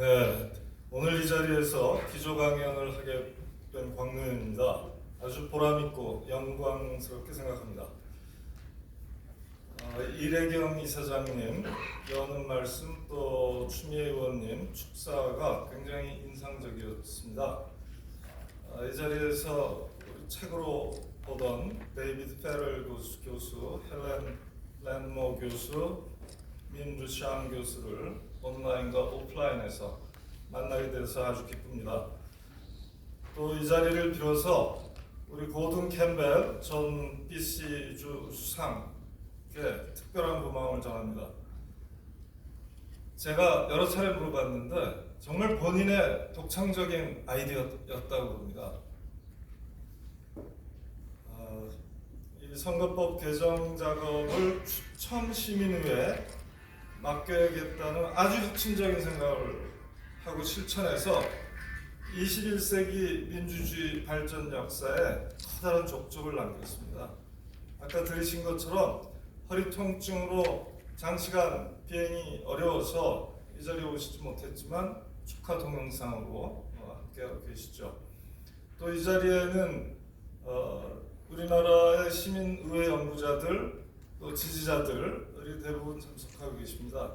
네, 오늘 이 자리에서 기조 강연을 하게 된 광노현입니다. 아주 보람있고 영광스럽게 생각합니다. 이래경 이사장님 여는 말씀 또 추미애 의원님 축사가 굉장히 인상적이었습니다. 이 자리에서 우리 책으로 보던 데이비드 페럴 교수, 헬렌 랜모 교수, 민주샹 교수를 온라인과 오프라인에서 만나게 돼서 아주 기쁩니다. 또 이 자리를 빌어서 우리 고든 캠벨 전 BC 주 수상께 특별한 고마움을 전합니다. 제가 여러 차례 물어봤는데 정말 본인의 독창적인 아이디어였다고 봅니다. 이 선거법 개정 작업을 추천시민의회에 맡겨야겠다는 아주 혁신적인 생각을 하고 실천해서 21세기 민주주의 발전 역사에 커다란 족적을 남겼습니다. 아까 들으신 것처럼 허리 통증으로 장시간 비행이 어려워서 이 자리에 오시지 못했지만 축하 동영상으로 함께하고 계시죠. 또 이 자리에는 우리나라의 시민의회 연구자들 또 지지자들이 대부분 참석하고 계십니다.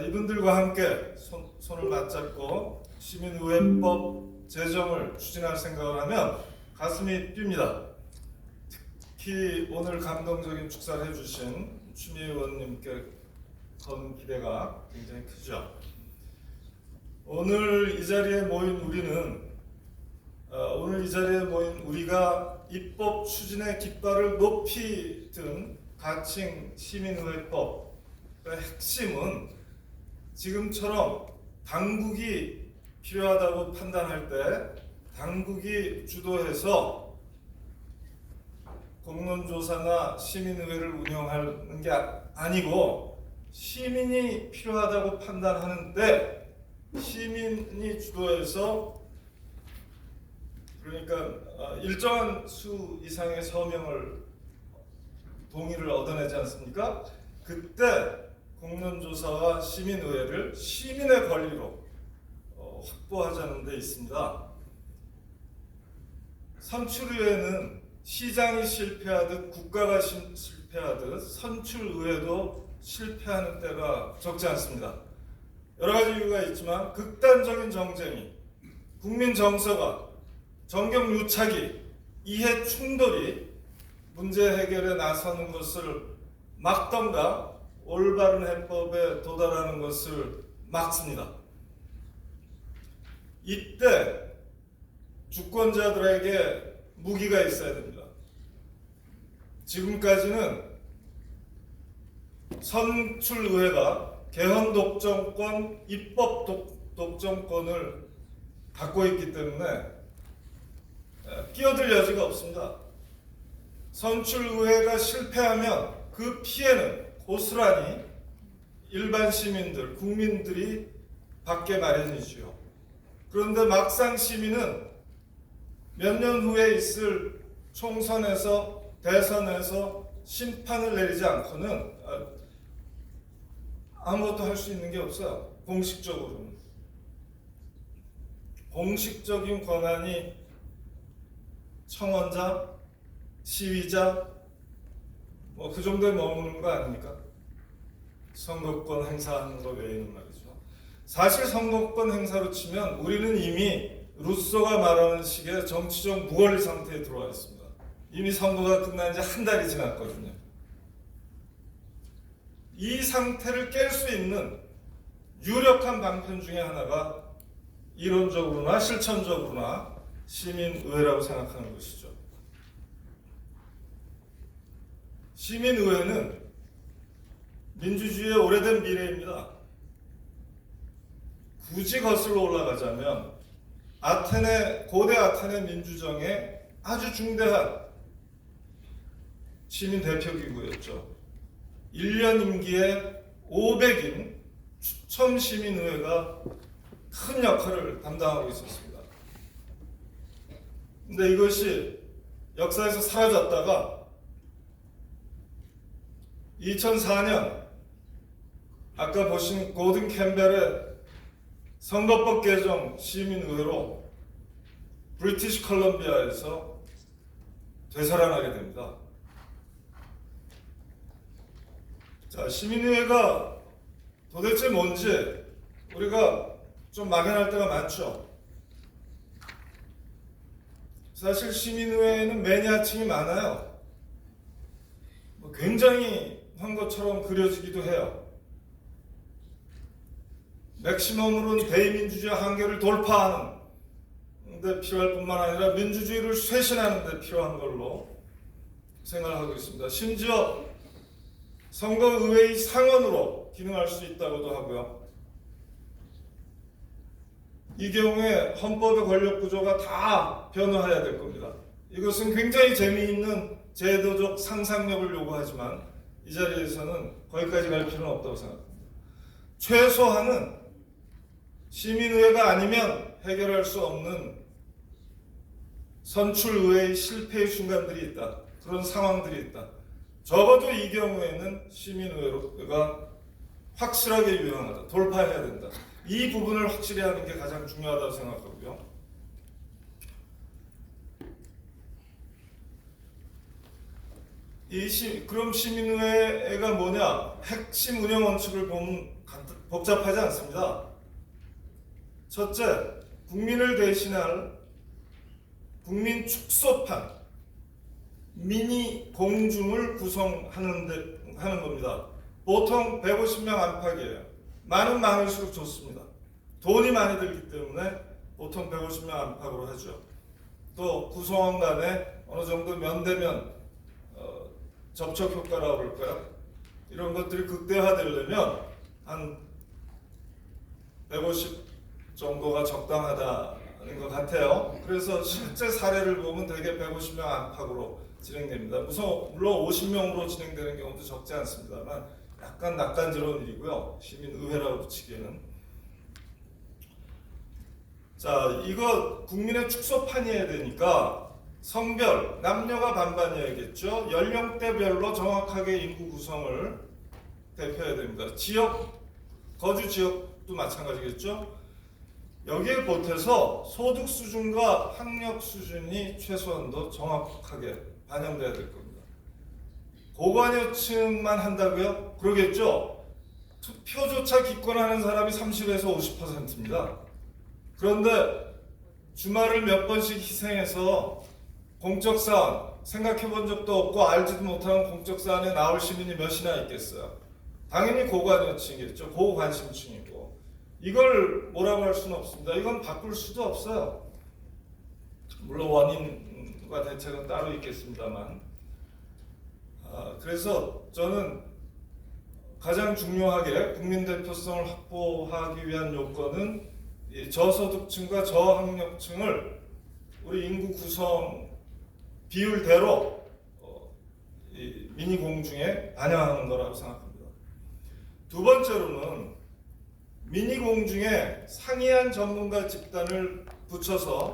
이분들과 함께 손을 맞잡고 시민의회법 제정을 추진할 생각을 하면 가슴이 뜁니다. 특히 오늘 감동적인 축사를 해주신 추미애 의원님께 건 기대가 굉장히 크죠. 오늘 이 자리에 모인 우리가 입법 추진의 깃발을 높이 든 가칭 시민의회법의 핵심은 지금처럼 당국이 필요하다고 판단할 때 당국이 주도해서 공론조사나 시민의회를 운영하는 게 아니고 시민이 필요하다고 판단하는데 시민이 주도해서 그러니까 일정한 수 이상의 서명을 동의를 얻어내지 않습니까? 그때 공론조사와 시민의회를 시민의 권리로 확보하자는 데 있습니다. 선출의회는 시장이 실패하듯 국가가 실패하듯 선출의회도 실패하는 때가 적지 않습니다. 여러 가지 이유가 있지만 극단적인 정쟁이, 국민 정서가, 정경 유착이, 이해 충돌이 문제 해결에 나서는 것을 막던가 올바른 해법에 도달하는 것을 막습니다. 이때 주권자들에게 무기가 있어야 됩니다. 지금까지는 선출의회가 개헌 독점권, 입법 독점권을 갖고 있기 때문에 끼어들 여지가 없습니다. 선출의회가 실패하면 그 피해는 고스란히 일반 시민들, 국민들이 받게 마련이지요. 그런데 막상 시민은 몇 년 후에 있을 총선에서 대선에서 심판을 내리지 않고는 아무것도 할 수 있는 게 없어요. 공식적으로는. 공식적인 권한이 청원자, 시위자 그 정도에 머무는 거 아닙니까? 선거권 행사하는 거 외에는 말이죠. 사실 선거권 행사로 치면 우리는 이미 루소가 말하는 식의 정치적 무권리 상태에 들어와 있습니다. 이미 선거가 끝난 지 한 달이 지났거든요. 이 상태를 깰 수 있는 유력한 방편 중에 하나가 이론적으로나 실천적으로나 시민의회라고 생각하는 것이죠. 시민의회는 민주주의의 오래된 미래입니다. 굳이 거슬러 올라가자면 고대 아테네 민주정의 아주 중대한 시민 대표기구였죠. 1년 임기에 500인 추천 시민의회가 큰 역할을 담당하고 있었습니다. 근데 이것이 역사에서 사라졌다가 2004년 아까 보신 고든 캠벨의 선거법 개정 시민의회로 브리티시 컬럼비아에서 되살아나게 됩니다. 자, 시민의회가 도대체 뭔지 우리가 좀 막연할 때가 많죠. 사실 시민의회에는 매니아층이 많아요. 굉장히 한 것처럼 그려지기도 해요. 맥시멈으로는 대의민주주의 한계를 돌파하는 데 필요할 뿐만 아니라 민주주의를 쇄신하는 데 필요한 걸로 생각하고 있습니다. 심지어 선거의회의 상원으로 기능할 수 있다고도 하고요. 이 경우에 헌법의 권력 구조가 다 변화해야 될 겁니다. 이것은 굉장히 재미있는 제도적 상상력을 요구하지만 이 자리에서는 거기까지 갈 필요는 없다고 생각합니다. 최소한은 시민의회가 아니면 해결할 수 없는 선출의회의 실패의 순간들이 있다. 그런 상황들이 있다. 적어도 이 경우에는 시민의회가 확실하게 유용하다. 돌파해야 된다. 이 부분을 확실히 하는 게 가장 중요하다고 생각하고요. 그럼 시민의회가 뭐냐? 핵심 운영 원칙을 보면 복잡하지 않습니다. 첫째, 국민을 대신할 국민 축소판, 미니 공중을 구성하는 겁니다. 보통 150명 안팎이에요. 많을수록 좋습니다. 돈이 많이 들기 때문에 보통 150명 안팎으로 하죠. 또 구성원 간에 어느 정도 면대면 접촉 효과라고 볼까요? 이런 것들이 극대화되려면 한 150 정도가 적당하다는 것 같아요. 그래서 실제 사례를 보면 대개 150명 안팎으로 진행됩니다. 물론 50명으로 진행되는 경우도 적지 않습니다만 약간 낯간지러운 일이고요. 시민의회라고 붙이기에는. 자, 이거 국민의 축소판이어야 되니까 성별, 남녀가 반반이어야겠죠. 연령대별로 정확하게 인구 구성을 대표해야 됩니다. 지역, 거주 지역도 마찬가지겠죠. 여기에 보태서 소득 수준과 학력 수준이 최소한도 정확하게 반영돼야 될 겁니다. 고관여층만 한다고요? 그러겠죠. 투표조차 기권하는 사람이 30에서 50%입니다. 그런데 주말을 몇 번씩 희생해서 공적사안 생각해 본 적도 없고 알지도 못하는 공적사안에 나올 시민이 몇이나 있겠어요. 당연히 고관여층이겠죠. 고관심층이고. 이걸 뭐라고 할 수는 없습니다. 이건 바꿀 수도 없어요. 물론 원인과 대책은 따로 있겠습니다만. 그래서 저는 가장 중요하게 국민 대표성을 확보하기 위한 요건은 이 저소득층과 저학력층을 우리 인구 구성 비율대로 이 미니 공중에 반영하는 거라고 생각합니다. 두 번째로는 미니 공중에 상이한 전문가 집단을 붙여서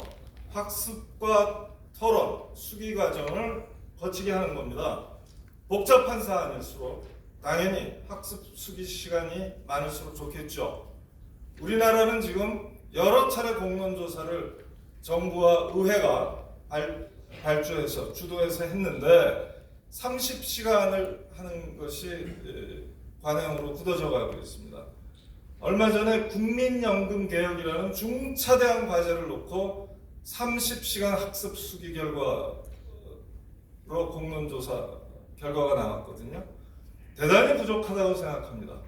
학습과 토론, 수기 과정을 거치게 하는 겁니다. 복잡한 사안일수록 당연히 학습 수기 시간이 많을수록 좋겠죠. 우리나라는 지금 여러 차례 공론조사를 정부와 의회가 발주해서 주도해서 했는데 30시간을 하는 것이 관행으로 굳어져 가고 있습니다. 얼마 전에 국민연금 개혁이라는 중차대한 과제를 놓고 30시간 학습 수기 결과로 공론조사 결과가 나왔거든요. 대단히 부족하다고 생각합니다.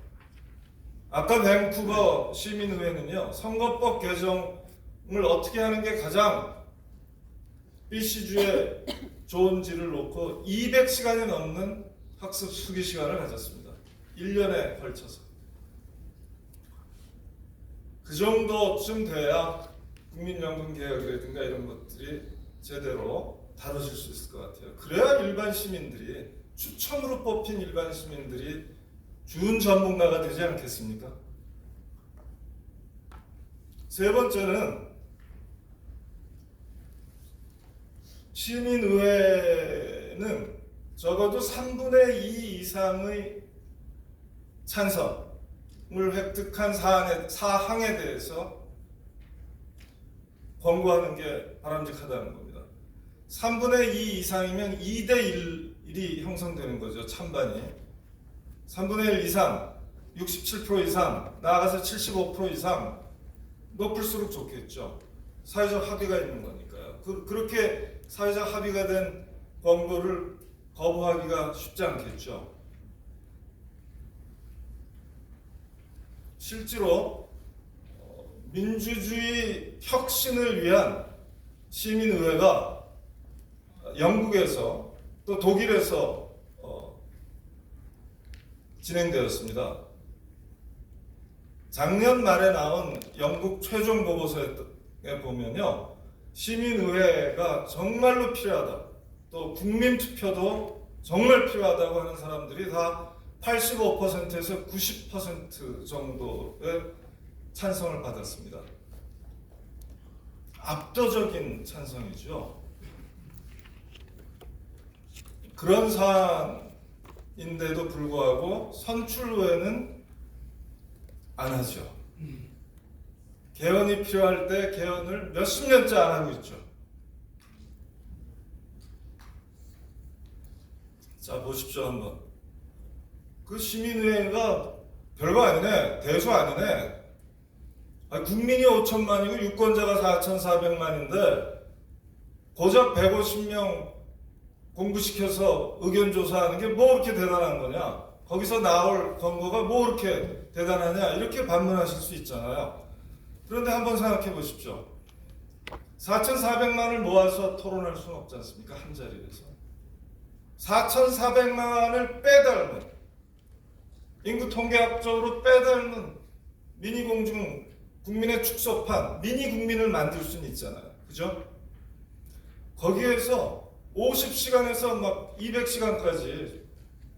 아까 밴쿠버 시민의회는요, 선거법 개정을 어떻게 하는 게 가장 BC주에 좋은지를 놓고 200시간이 넘는 학습 수기 시간을 가졌습니다. 1년에 걸쳐서. 그 정도쯤 돼야 국민연금 개혁이라든가 이런 것들이 제대로 다뤄질 수 있을 것 같아요. 그래야 일반 시민들이, 추첨으로 뽑힌 일반 시민들이 준 전문가가 되지 않겠습니까? 세 번째는 시민의회는 적어도 3분의 2 이상의 찬성을 획득한 사항에 대해서 권고하는 게 바람직하다는 겁니다. 3분의 2 이상이면 2대 1이 형성되는 거죠. 찬반이. 3분의 1 이상, 67% 이상, 나아가서 75% 이상 높을수록 좋겠죠. 사회적 합의가 있는 거니까요. 그렇게 사회적 합의가 된 권고를 거부하기가 쉽지 않겠죠. 실제로 민주주의 혁신을 위한 시민의회가 영국에서 또 독일에서 진행되었습니다. 작년 말에 나온 영국 최종 보고서에 보면요, 시민의회가 정말로 필요하다, 또 국민투표도 정말 필요하다고 하는 사람들이 다 85%에서 90% 정도의 찬성을 받았습니다. 압도적인 찬성이죠. 그런 사안인데도 불구하고 선출후에는 안 하죠. 개헌이 필요할 때 개헌을 몇십 년째 안 하고 있죠. 자, 보십시오 한번. 그 시민의회가 별거 아니네, 대수 아니네. 국민이 5천만이고 유권자가 4,400만인데 고작 150명 공부시켜서 의견조사하는 게 뭐 그렇게 대단한 거냐, 거기서 나올 권고가 뭐 그렇게 대단하냐, 이렇게 반문하실 수 있잖아요. 그런데 한번 생각해 보십시오. 4,400만을 모아서 토론할 수는 없지 않습니까? 한 자리에서 4,400만을 빼닮은, 인구 통계학적으로 빼닮은 미니 공중 국민의 축소판, 미니 국민을 만들 수는 있잖아요. 그죠? 거기에서 50시간에서 막 200시간까지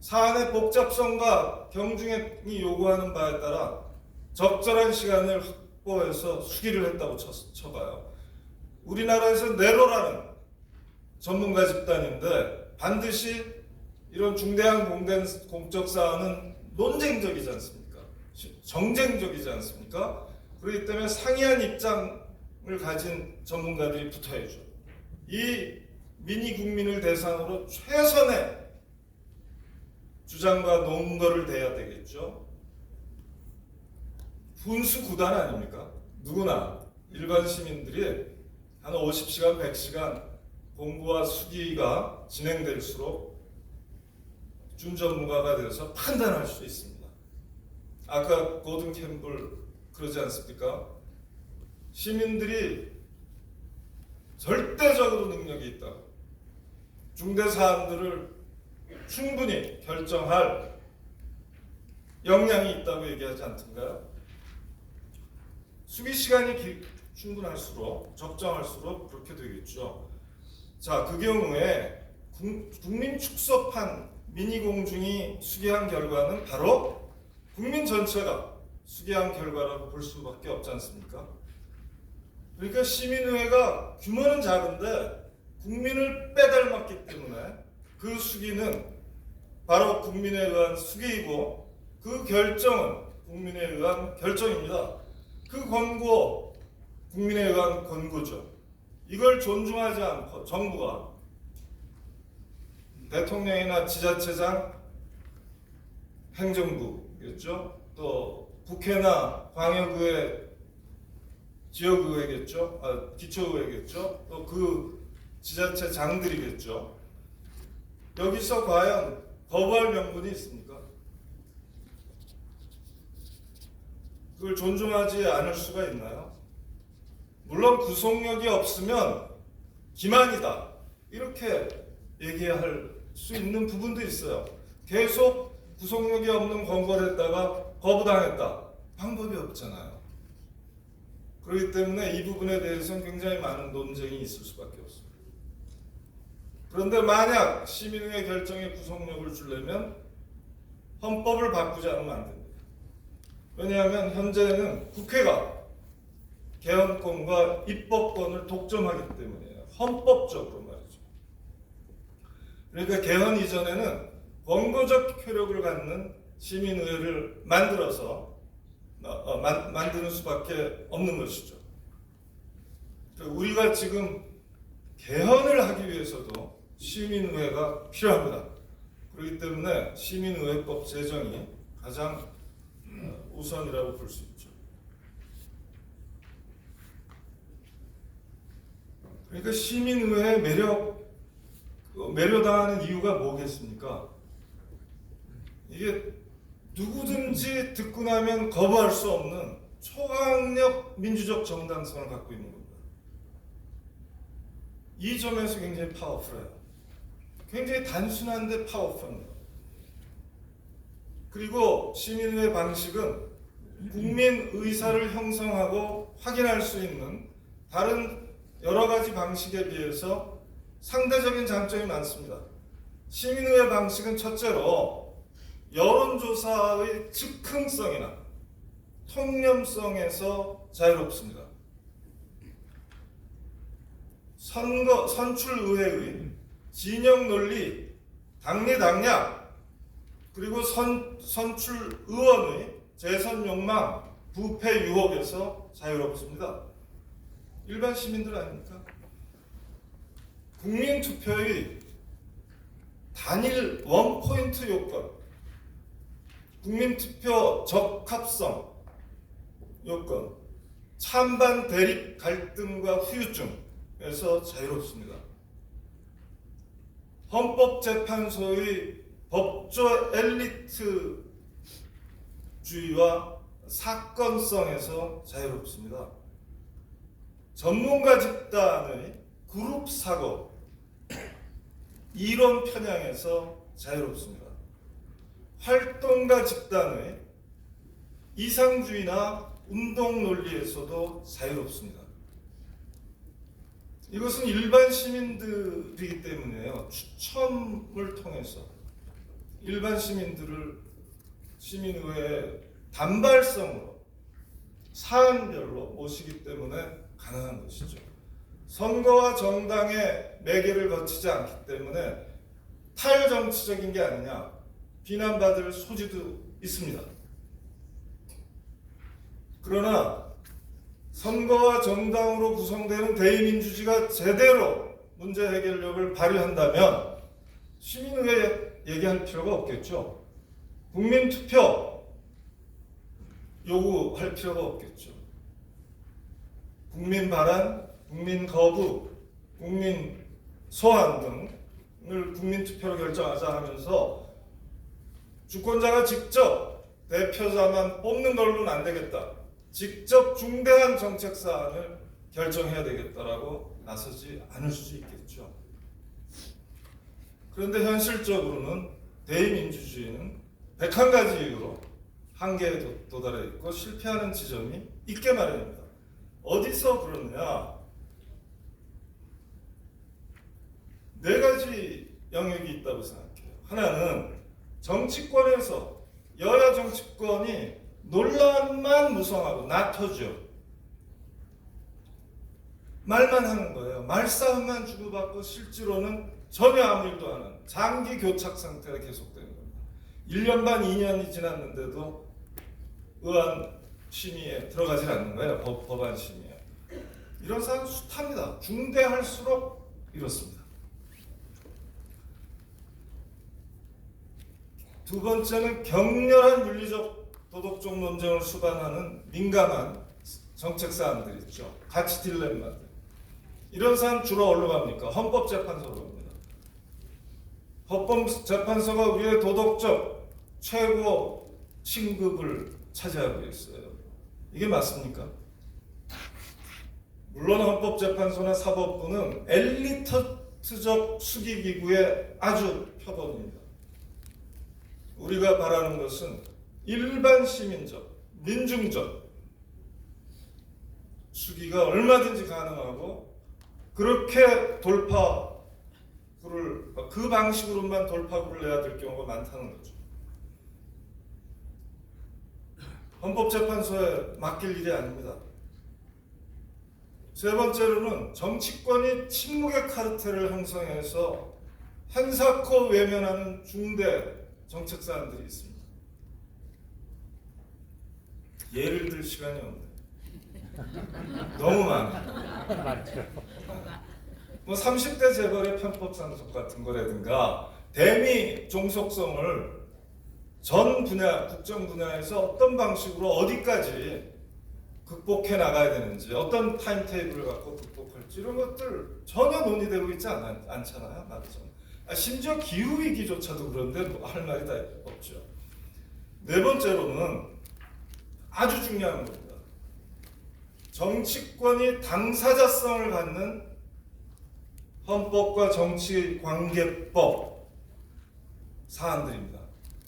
사안의 복잡성과 경중이 요구하는 바에 따라 적절한 시간을 확보해서 수기를 했다고 쳐봐요. 우리나라에서 네로라는 전문가 집단인데 반드시 이런 중대한 공적 사안은 논쟁적이지 않습니까? 정쟁적이지 않습니까? 그렇기 때문에 상이한 입장을 가진 전문가들이 붙어야죠. 이 미니 국민을 대상으로 최선의 주장과 논거를 대야 되겠죠. 분수 구단 아닙니까? 누구나 일반 시민들이 한 50시간, 100시간 공부와 수기가 진행될수록 준전문가가 돼서 판단할 수 있습니다. 아까 고든 캠블 그러지 않습니까? 시민들이 절대적으로 능력이 있다. 중대 사안들을 충분히 결정할 역량이 있다고 얘기하지 않던가요? 수기 시간이 충분할수록, 적정할수록 그렇게 되겠죠. 자, 그 경우에 국민 축소판 미니 공중이 수기한 결과는 바로 국민 전체가 수기한 결과라고 볼 수밖에 없지 않습니까? 그러니까 시민의회가 규모는 작은데 국민을 빼닮았기 때문에 그 수기는 바로 국민에 의한 수기이고 그 결정은 국민에 의한 결정입니다. 그 권고, 국민에 의한 권고죠. 이걸 존중하지 않고 정부가 대통령이나 지자체장, 행정부겠죠. 또 국회나 광역의회, 지역의회겠죠. 기초의회겠죠. 또 그 지자체장들이겠죠. 여기서 과연 거부할 명분이 있습니까? 그걸 존중하지 않을 수가 있나요? 물론 구속력이 없으면 기만이다, 이렇게 얘기할 수 있는 부분도 있어요. 계속 구속력이 없는 권고를 했다가 거부당했다, 방법이 없잖아요. 그렇기 때문에 이 부분에 대해서는 굉장히 많은 논쟁이 있을 수밖에 없습니다. 그런데 만약 시민의 결정에 구속력을 주려면 헌법을 바꾸지 않으면 안 됩니다. 왜냐하면 현재는 국회가 개헌권과 입법권을 독점하기 때문이에요. 헌법적으로 말이죠. 그러니까 개헌 이전에는 권고적 효력을 갖는 시민의회를 만들어서 만드는 수밖에 없는 것이죠. 우리가 지금 개헌을 하기 위해서도 시민의회가 필요합니다. 그렇기 때문에 시민의회법 제정이 가장 우선이라고 볼 수 있죠. 그러니까 시민의회 매료당하는 이유가 뭐겠습니까? 이게 누구든지 듣고 나면 거부할 수 없는 초강력 민주적 정당성을 갖고 있는 겁니다. 이 점에서 굉장히 파워풀해요. 굉장히 단순한데 파워풀합니다. 그리고 시민의회 방식은 국민 의사를 형성하고 확인할 수 있는 다른 여러 가지 방식에 비해서 상대적인 장점이 많습니다. 시민의회 방식은 첫째로 여론조사의 즉흥성이나 통념성에서 자유롭습니다. 선출의회의 진영 논리, 당리 당략, 그리고 선출의원의 재선 욕망, 부패 유혹에서 자유롭습니다. 일반 시민들 아닙니까? 국민투표의 단일 원포인트 요건, 국민투표 적합성 요건, 찬반 대립 갈등과 후유증에서 자유롭습니다. 헌법재판소의 법조 엘리트주의와 사건성에서 자유롭습니다. 전문가 집단의 그룹 사고, 이론 편향에서 자유롭습니다. 활동가 집단의 이상주의나 운동 논리에서도 자유롭습니다. 이것은 일반 시민들이기 때문에요. 추첨을 통해서 일반 시민들을 시민의회에 단발성으로 사안별로 모시기 때문에 가능한 것이죠. 선거와 정당의 매개를 거치지 않기 때문에 탈정치적인 게 아니냐 비난받을 소지도 있습니다. 그러나 선거와 정당으로 구성되는 대의민주주의가 제대로 문제 해결력을 발휘한다면 시민의회 얘기할 필요가 없겠죠. 국민투표 요구할 필요가 없겠죠. 국민 반환, 국민 거부, 국민 소환 등을 국민투표로 결정하자 하면서 주권자가 직접 대표자만 뽑는 걸로는 안 되겠다. 직접 중대한 정책 사안을 결정해야 되겠다라고 나서지 않을 수 있겠죠. 그런데 현실적으로는 대의민주주의는 101가지 이유로 한계에 도달해 있고 실패하는 지점이 있게 마련입니다. 어디서 그러느냐? 4가지 영역이 있다고 생각해요. 하나는 정치권에서 여야 정치권이 논란만 무성하고 나터죠. 말만 하는 거예요. 말싸움만 주고받고 실제로는 전혀 아무 일도 안 하는 장기 교착 상태가 계속되는 겁니다. 1년 반, 2년이 지났는데도 의안 심의에 들어가질 않는 거예요. 법안 심의에. 이런 사안 숱합니다. 중대할수록 이렇습니다. 두 번째는 격렬한 윤리적 도덕적 논쟁을 수반하는 민감한 정책 사안들 있죠. 가치 딜레마들. 이런 사안 주로 어디로 갑니까? 헌법재판소로 갑니다. 헌법재판소가 우리의 도덕적 최고 진급을 차지하고 있어요. 이게 맞습니까? 물론 헌법재판소나 사법부는 엘리트적 수기기구의 아주 표본입니다. 우리가 바라는 것은 일반 시민적, 민중적 수기가 얼마든지 가능하고 그렇게 그 방식으로만 돌파구를 내야 될 경우가 많다는 거죠. 헌법재판소에 맡길 일이 아닙니다. 세 번째로는 정치권이 침묵의 카르텔을 형성해서 한사코 외면하는 중대 정책 사안들이 있습니다. 예를 들 시간이 없네. 너무 많아. 맞죠. 뭐 30대 재벌의 편법 상속 같은 거라든가 대미 종속성을 전 분야, 국정 분야에서 어떤 방식으로 어디까지 극복해 나가야 되는지, 어떤 타임테이블을 갖고 극복할지 이런 것들 전혀 논의되고 있지 않잖아요. 맞죠? 심지어 기후위기조차도 그런데 할 말이 다 없죠. 네 번째로는 아주 중요한 겁니다. 정치권이 당사자성을 갖는 헌법과 정치관계법 사안들입니다.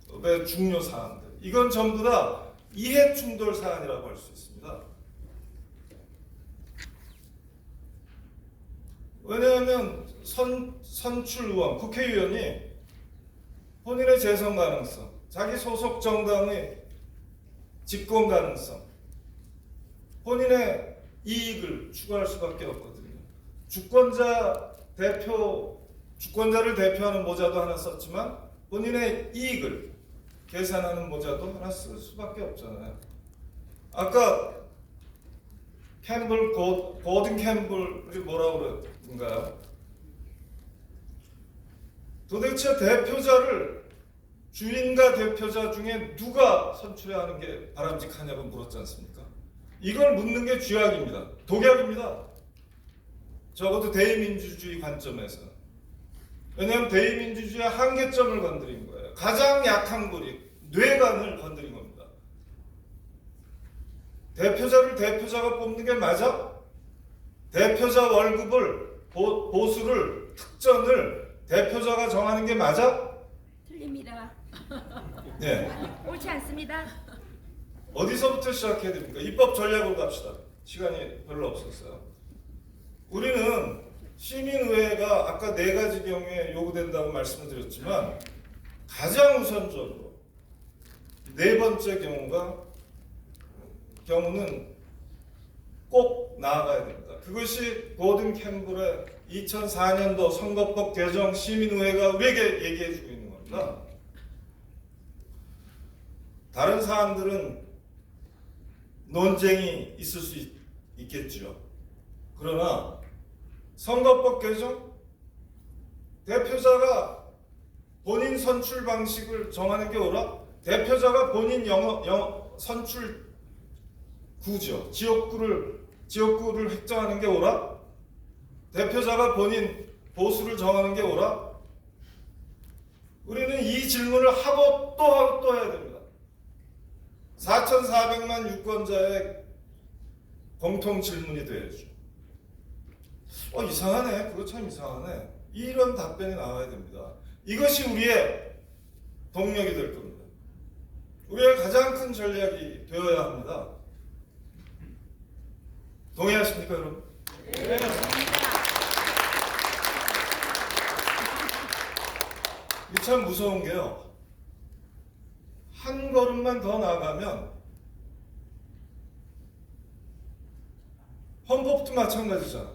법의 중요 사안들. 이건 전부 다 이해충돌 사안이라고 할 수 있습니다. 왜냐하면 선출 의원, 국회의원이 본인의 재선 가능성, 자기 소속 정당의 집권 가능성, 본인의 이익을 추구할 수밖에 없거든요. 주권자를 대표하는 모자도 하나 썼지만 본인의 이익을 계산하는 모자도 하나 쓸 수밖에 없잖아요. 아까 고든 캠블이 뭐라고 그런가요? 도대체 대표자를 주인과 대표자 중에 누가 선출해야 하는 게 바람직하냐고 물었지 않습니까? 이걸 묻는 게 쥐약입니다. 독약입니다. 적어도 대의민주주의 관점에서. 왜냐하면 대의민주주의의 한계점을 건드린 거예요. 가장 약한 고리, 뇌관을 건드린 겁니다. 대표자를 대표자가 뽑는 게 맞아? 대표자 월급을, 보수를, 특전을 대표자가 정하는 게 맞아? 틀립니다. 네. 옳지 않습니다. 어디서부터 시작해야 됩니까? 입법 전략으로 갑시다. 시간이 별로 없었어요. 우리는 시민의회가 아까 네 가지 경우에 요구된다고 말씀을 드렸지만 가장 우선적으로 네 번째 경우는 꼭 나아가야 됩니다. 그것이 고든 캠블의 2004년도 선거법 개정 시민의회가 우리에게 얘기해주고 있는 겁니다. 다른 사안들은 논쟁이 있을 수 있겠죠. 그러나 선거법 개정, 대표자가 본인 선출 방식을 정하는 게 옳아? 대표자가 본인 선출 구죠. 지역구를 획정하는 게 옳아? 대표자가 본인 보수를 정하는 게 옳아? 우리는 이 질문을 하고 또 해야 됩니다. 4,400만 유권자의 공통 질문이 되어야죠. 이상하네. 그거 참 이상하네. 이런 답변이 나와야 됩니다. 이것이 우리의 동력이 될 겁니다. 우리의 가장 큰 전략이 되어야 합니다. 동의하십니까, 여러분? 네. 이게 참 무서운 게요. 한 걸음만 더 나아가면 헌법도 마찬가지잖아.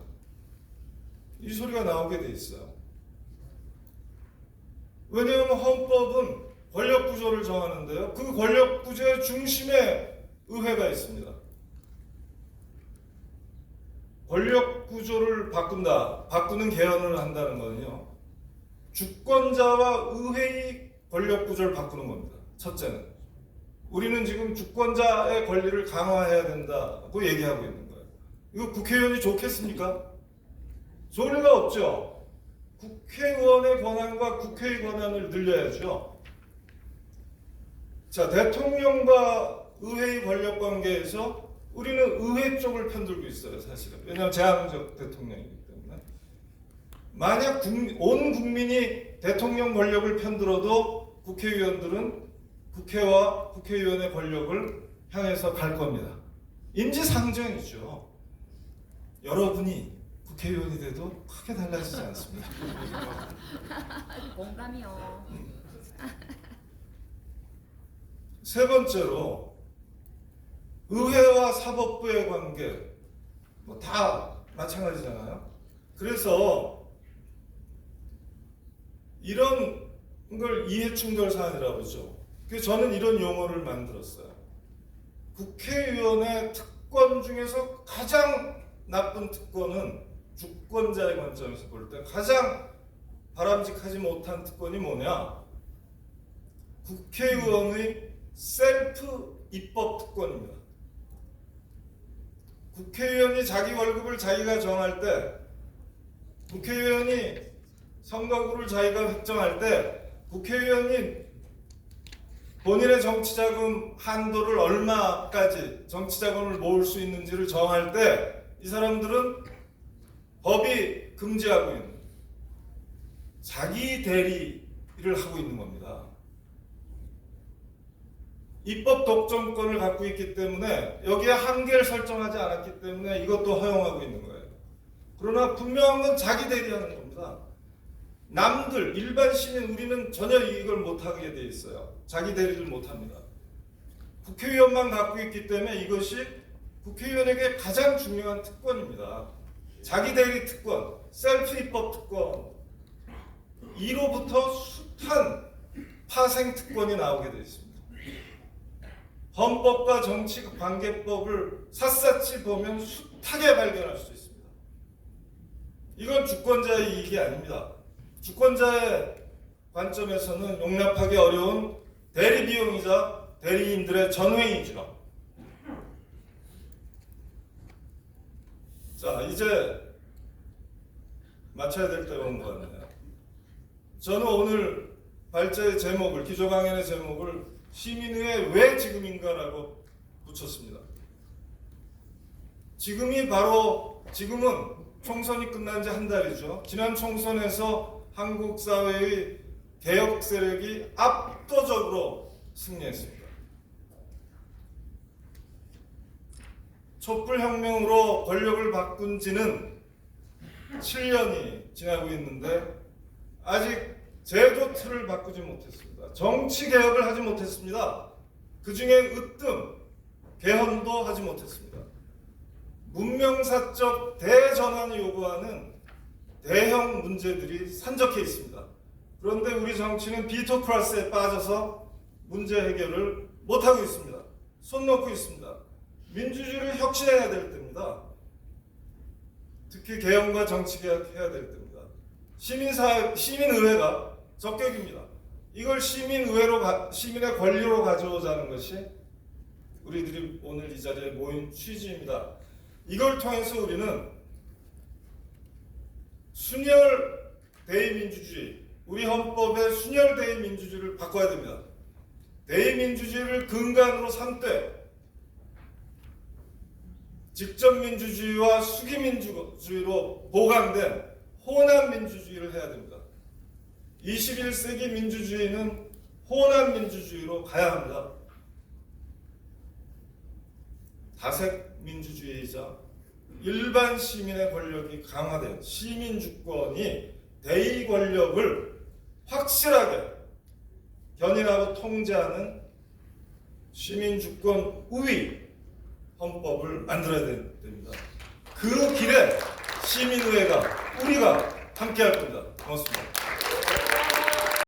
이 소리가 나오게 돼 있어요. 왜냐하면 헌법은 권력 구조를 정하는데요. 그 권력 구조의 중심에 의회가 있습니다. 권력 구조를 바꾸는 개헌을 한다는 거는요. 주권자와 의회의 권력 구조를 바꾸는 겁니다. 첫째는. 우리는 지금 주권자의 권리를 강화해야 된다고 얘기하고 있는 거예요. 이거 국회의원이 좋겠습니까? 좋을 리가 없죠. 국회의원의 권한과 국회의 권한을 늘려야죠. 자, 대통령과 의회의 권력 관계에서 우리는 의회 쪽을 편들고 있어요, 사실은. 왜냐하면 제왕적 대통령이기 때문에. 만약 온 국민이 대통령 권력을 편들어도 국회의원들은 국회와 국회의원의 권력을 향해서 갈 겁니다. 인지상정이죠. 여러분이 국회의원이 돼도 크게 달라지지 않습니다. 공감이요. 세 번째로 의회와 사법부의 관계 다 마찬가지잖아요. 그래서 이런 걸 이해충돌 사안이라고 그러죠. 그래서 저는 이런 용어를 만들었어요. 국회의원의 특권 중에서 가장 나쁜 특권은 주권자의 관점에서 볼 때 가장 바람직하지 못한 특권이 뭐냐? 국회의원의 셀프 입법 특권입니다. 국회의원이 자기 월급을 자기가 정할 때, 국회의원이 선거구를 자기가 획정할 때, 국회의원이 본인의 정치자금 한도를 얼마까지 정치자금을 모을 수 있는지를 정할 때 이 사람들은 법이 금지하고 있는 자기 대리를 하고 있는 겁니다. 입법 독점권을 갖고 있기 때문에 여기에 한계를 설정하지 않았기 때문에 이것도 허용하고 있는 거예요. 그러나 분명한 건 자기 대리하는 겁니다. 남들, 일반 시민 우리는 전혀 이걸 못하게 돼 있어요. 자기 대리를 못합니다. 국회의원만 갖고 있기 때문에 이것이 국회의원에게 가장 중요한 특권입니다. 자기 대리 특권, 셀프 입법 특권, 이로부터 숱한 파생 특권이 나오게 되어 있습니다. 헌법과 정치관계법을 샅샅이 보면 숱하게 발견할 수 있습니다. 이건 주권자의 이익이 아닙니다. 주권자의 관점에서는 용납하기 어려운 대리 비용이자 대리인들의 전횡이죠. 자, 이제 마쳐야 될 때가 온 것 같네요. 저는 오늘 발제의 제목을, 기조강연의 제목을 시민의회 왜 지금인가라고 붙였습니다. 지금은 총선이 끝난 지 한 달이죠. 지난 총선에서 한국 사회의 개혁 세력이 압도적으로 승리했습니다. 촛불혁명으로 권력을 바꾼 지는 7년이 지나고 있는데 아직 제도 틀을 바꾸지 못했습니다. 정치 개혁을 하지 못했습니다. 그 중에 으뜸 개헌도 하지 못했습니다. 문명사적 대전환을 요구하는 대형 문제들이 산적해 있습니다. 그런데 우리 정치는 비토크라스에 빠져서 문제 해결을 못하고 있습니다. 손 놓고 있습니다. 민주주의를 혁신해야 될 때입니다. 특히 개헌과 정치개혁 해야 될 때입니다. 시민의회가 적격입니다. 이걸 시민의 권리로 가져오자는 것이 우리들이 오늘 이 자리에 모인 취지입니다. 이걸 통해서 우리는 순혈 대의민주주의, 우리 헌법의 순혈 대의민주주의를 바꿔야 됩니다. 대의민주주의를 근간으로 삼되 직접민주주의와 수기민주주의로 보강된 호남민주주의를 해야 됩니다. 21세기 민주주의는 호남민주주의로 가야 합니다. 다색민주주의이자 일반 시민의 권력이 강화된 시민주권이 대의 권력을 확실하게 견인하고 통제하는 시민주권 우위 헌법을 만들어야 됩니다. 그 길에 시민의회가 우리가 함께할 겁니다. 고맙습니다.